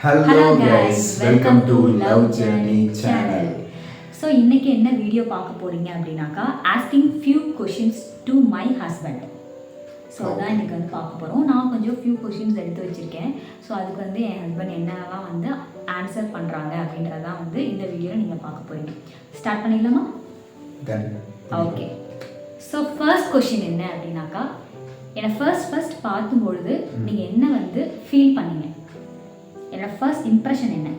Hello guys, welcome to Love Journey channel. So இன்றைக்கி என்ன video பார்க்க போகிறீங்க அப்படின்னாக்கா asking few questions to my husband. So அதான் இன்றைக்கி வந்து பார்க்க போகிறோம். நான் கொஞ்சம் ஃபியூ கொஷின்ஸ் எடுத்து வச்சுருக்கேன். ஸோ அதுக்கு வந்து என் ஹஸ்பண்ட் என்னெல்லாம் வந்து ஆன்சர் பண்ணுறாங்க அப்படின்றதான் வந்து இந்த வீடியோவில் நீங்கள் பார்க்க போகிறீங்க. ஸ்டார்ட் பண்ணிடலாமா? ஓகே. ஸோ ஃபர்ஸ்ட் கொஷின் என்ன அப்படின்னாக்கா, என்னை ஃபர்ஸ்ட் பார்க்கும்பொழுது நீங்கள் என்ன வந்து ஃபீல் பண்ணீங்க? என்னோட ஃபர்ஸ்ட் இம்ப்ரெஷன் என்ன?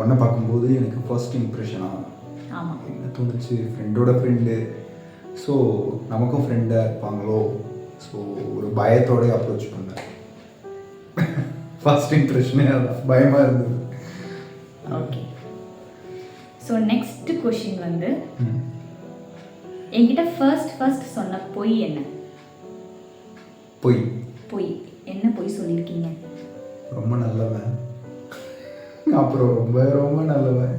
உன்னை பார்க்கும்போது எனக்கு ஃபர்ஸ்ட் இம்ப்ரெஷனா? ஆமாம், என்ன தோணுச்சு, ஃப்ரெண்டோட ஃப்ரெண்டு, ஸோ நமக்கும் ஃப்ரெண்டாக இருப்பாங்களோ, ஸோ ஒரு பயத்தோட அப்ரோச் பண்ணேன். ஃபர்ஸ்ட் இம்ப்ரெஷனே அதான், பயமாக இருந்தது. ஓகே. ஸோ நெக்ஸ்ட் கொஷின் வந்து என்கிட்ட ஃபர்ஸ்ட் சொன்ன பொய் என்ன? பொய் என்ன பொய் சொல்லியிருக்கீங்க? ரொம்ப நல்லவன், அப்புறம் ரொம்ப ரொம்ப நல்லவன்.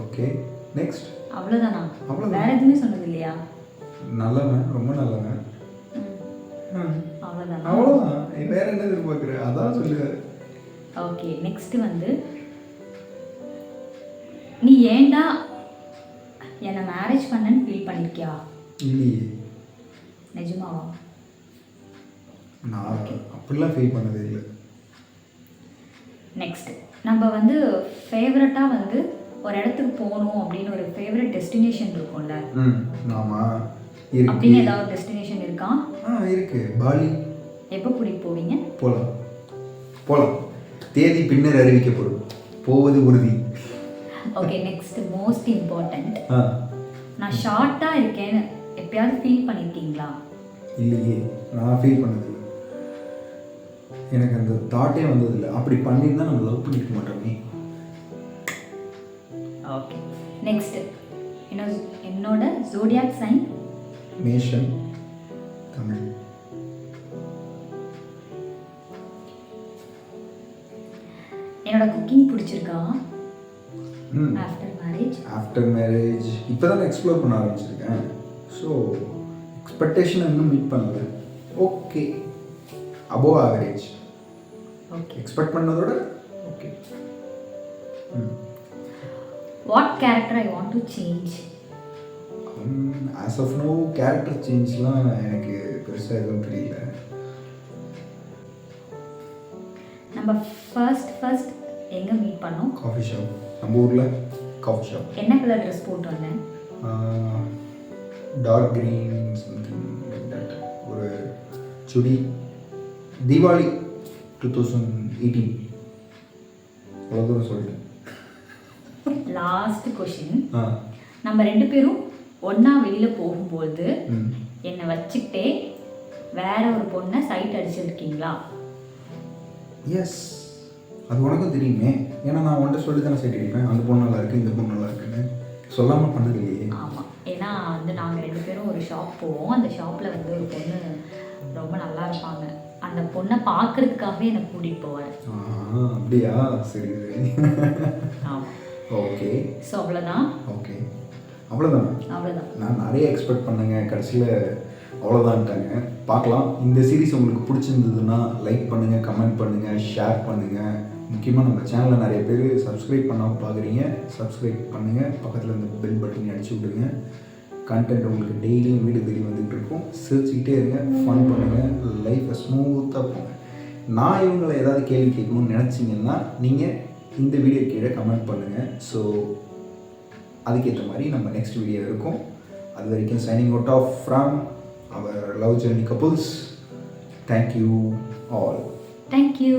Okay, next. அவ்வளோதானா? வேற எதுவுமே சொன்னது இல்லையா? நல்லவன், ரொம்ப நல்லவன், அவ்வளோதானா? அவ்வளோதான். வேற என்ன எதிர்பார்க்குற? அதான் சொல்லுங்க. ஓகே, நெக்ஸ்ட் வந்து நீ ஏன்டா என்னை மேரேஜ் பண்ணன்னு ஃபீல் பண்ணியிருக்கியா? இல்லையே. நிஜமாவா? நான் அப்படிலாம் ஃபீல் பண்ணதே இல்லை. நெக்ஸ்ட், நம்ம வந்து ஃபேவரட்டாக வந்து ஒரு இடத்துக்கு போகணும் அப்படின்னு ஒரு ஃபேவரட் டெஸ்டினேஷன் இருக்கும்ல, ஆமாம் அப்படின்னு ஏதாவது டெஸ்டினேஷன் இருக்கா? இருக்கு. பாலி. எப்போ கூட்டிகிட்டு போவீங்க? போகலாம். தேதி பின்னர் அறிவிக்கப்படும். போவது உறுதி. ஓகே, நெக்ஸ்ட் மோஸ்ட் இம்பார்ட்டண்ட், நான் ஷார்ட்டாக இருக்கேன்னு எப்பயாவது ஃபீல் பண்ணியிருக்கீங்களா? இல்லையே, நான் ஃபீல் பண்ணதில்லை. எனக்கு அந்த தாட்டே வந்ததில்லை. அப்படி பண்ணியிருந்தா நம்ம லவ் பண்ணிக்க மாட்டோமே. ஓகே, நெக்ஸ்ட், என்னோட ஜோடியாக் சைன்? மேஷம், தமிழ். என்னோட குக்கிங் பிடிச்சிருக்கா? ஆஃப்டர் மேரேஜ் இப்போ தான் எக்ஸ்ப்ளோர் பண்ண ஆரம்பிச்சிருக்கேன். ஸோ எக்ஸ்பெக்டேஷன் இன்னும் மீட் பண்ணல. Okay, above average. Okay, expect பண்ணதோட okay. What character I want to change? As of no character சேஞ்ச்லாம் எனக்கு பெருசாக எதுவும் தெரியல. நம்ம ஃபர்ஸ்ட் எங்கே மீட் பண்ணோம்? காஃபி ஷாப், நம்ம ஊரில் காஃபி ஷாப். என்ன கலர் ட்ரெஸ் போட்டு வந்தேன்? Dark green something like that. ஒரு சுடி. தீபாவளி 2018. அவ்வளோ தூரம் சொல்லிட்டேன். லாஸ்ட் கொஷின், நம்ம ரெண்டு பேரும் ஒன்றா வெளியில் போகும்போது என்னை வச்சுக்கிட்டே வேற ஒரு பொண்ணை சைட் அடிச்சிருக்கீங்களா? எஸ், அது உனக்கும் தெரியுமே. ஏன்னா நான் உன்கிட்ட சொல்லி தானே சைட் அடிப்பேன். அந்த பொண்ணு நல்லா இருக்குது, இந்த பொண்ணு நல்லா இருக்குன்னு சொல்லாமல் பண்ணது இல்லையே. ஆமாம், ஏன்னா வந்து நாங்கள் ரெண்டு பேரும் ஒரு ஷாப் போவோம். அந்த ஷாப்பில் வந்து ஒரு பொண்ணு ரொம்ப நல்லா இருப்பாங்க. அந்த பொண்ணை பார்க்கறதுக்காகவே என்னை கூட்டிகிட்டு போவார். அப்படியா? சரி சரி. ஆமாம். ஓகே. ஸோ அவ்வளோதான். ஓகே, அவ்வளோதான். நான் நிறைய எக்ஸ்பெக்ட் பண்ணேங்க, கடைசியில் அவ்வளோதான்ட்டாங்க. பார்க்கலாம். இந்த சீரீஸ் உங்களுக்கு பிடிச்சிருந்ததுன்னா லைக் பண்ணுங்கள், கமெண்ட் பண்ணுங்கள், ஷேர் பண்ணுங்கள். முக்கியமாக நம்ம சேனலில் நிறைய பேர் சப்ஸ்கிரைப் பண்ணாமல் பார்க்குறீங்க. சப்ஸ்கிரைப் பண்ணுங்கள், பக்கத்தில் இந்த பெல் பட்டன் அடிச்சு விடுங்க. கண்டென்ட் உங்களுக்கு டெய்லியும் வீடு தேடி வந்துகிட்டு இருக்கும். சிரிச்சுக்கிட்டே இருங்க, ஃபன் பண்ணுங்கள், லைஃப்பை ஸ்மூத்தாக போங்க. நான் இவங்களை ஏதாவது கேள்வி கேட்கணும்னு நினச்சிங்கன்னா நீங்கள் இந்த வீடியோ கீழே கமெண்ட் பண்ணுங்கள். ஸோ அதுக்கேற்ற மாதிரி நம்ம நெக்ஸ்ட் வீடியோ இருக்கும். அது வரைக்கும் signing out off from our love journey couples. Thank you all. Thank you.